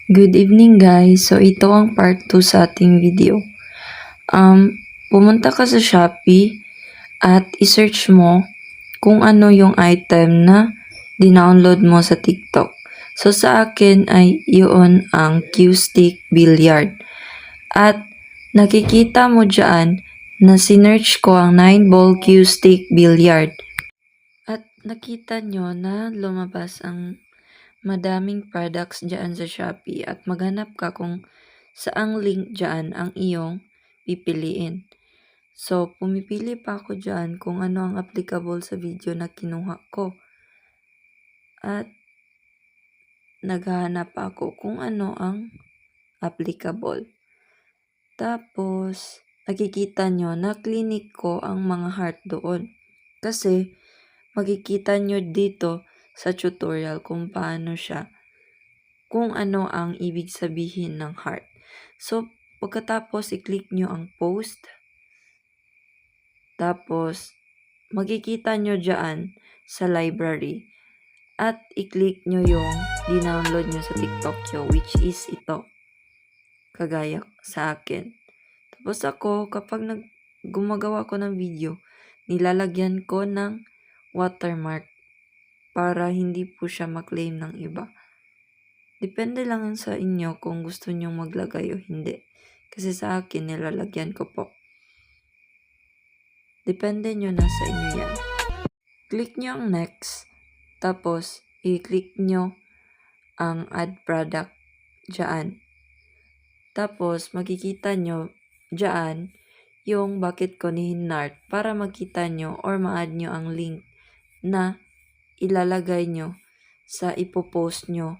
Good evening guys. So ito ang part 2 sa ating video. Pumunta ka sa Shopee at i-search mo kung ano yung item na dinownload mo sa TikTok. So sa akin ay yun ang Q-Stick Billiard. At nakikita mo dyan na sinearch ko ang 9-ball Q-Stick Billiard. At nakita nyo na lumabas ang madaming products dyan sa Shopee at maghanap ka kung saang link dyan ang iyong pipiliin. So, pumipili pa ako dyan kung ano ang applicable sa video na kinuha ko. At naghahanap ako kung ano ang applicable. Tapos, nakikita nyo na clinic ko ang mga heart doon. Kasi, makikita nyo dito sa tutorial kung paano siya, kung ano ang ibig sabihin ng heart. So, pagkatapos i-click nyo ang post. Tapos, makikita nyo dyan sa library. At i-click nyo yung dinownload nyo sa TikTok nyo, which is ito. Kagaya sa akin. Tapos ako, kapag gumagawa ko ng video, nilalagyan ko ng watermark para hindi po siya maklaim ng iba. Depende lang sa inyo kung gusto nyong maglagay o hindi. Kasi sa akin, nilalagyan ko po. Depende nyo na sa inyo yan. Click nyo ang next. Tapos, i-click nyo ang add product dyan. Tapos, makikita nyo dyan yung bakit ko ni Hinart para makita nyo or ma-add nyo ang link na ilalagay nyo sa ipopost nyo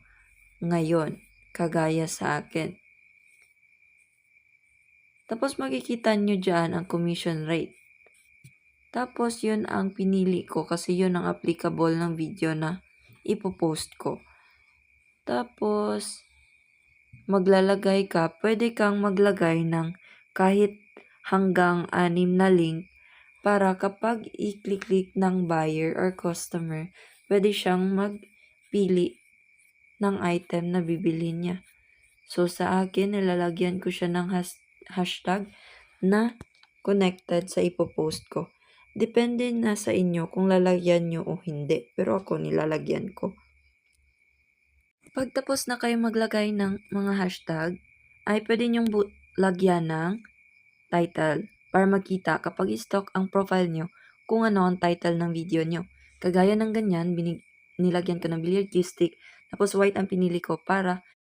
ngayon, kagaya sa akin. Tapos makikita nyo dyan ang commission rate. Tapos yun ang pinili ko kasi yun ang applicable ng video na ipopost ko. Tapos maglalagay ka, pwede kang maglagay ng kahit hanggang 6 na link para kapag i-click ng buyer or customer, pwede siyang magpili ng item na bibili niya. So sa akin, nilalagyan ko siya ng hashtag na connected sa ipopost ko. Depende na sa inyo kung lalagyan nyo o hindi. Pero ako nilalagyan ko. Pagtapos na kayo maglagay ng mga hashtag, ay pwede nyong lagyan ng title para makita kapag i-stock ang profile nyo kung ano ang title ng video nyo. Kagaya ng ganyan, nilagyan ko ng billiard cue stick, tapos white ang pinili ko para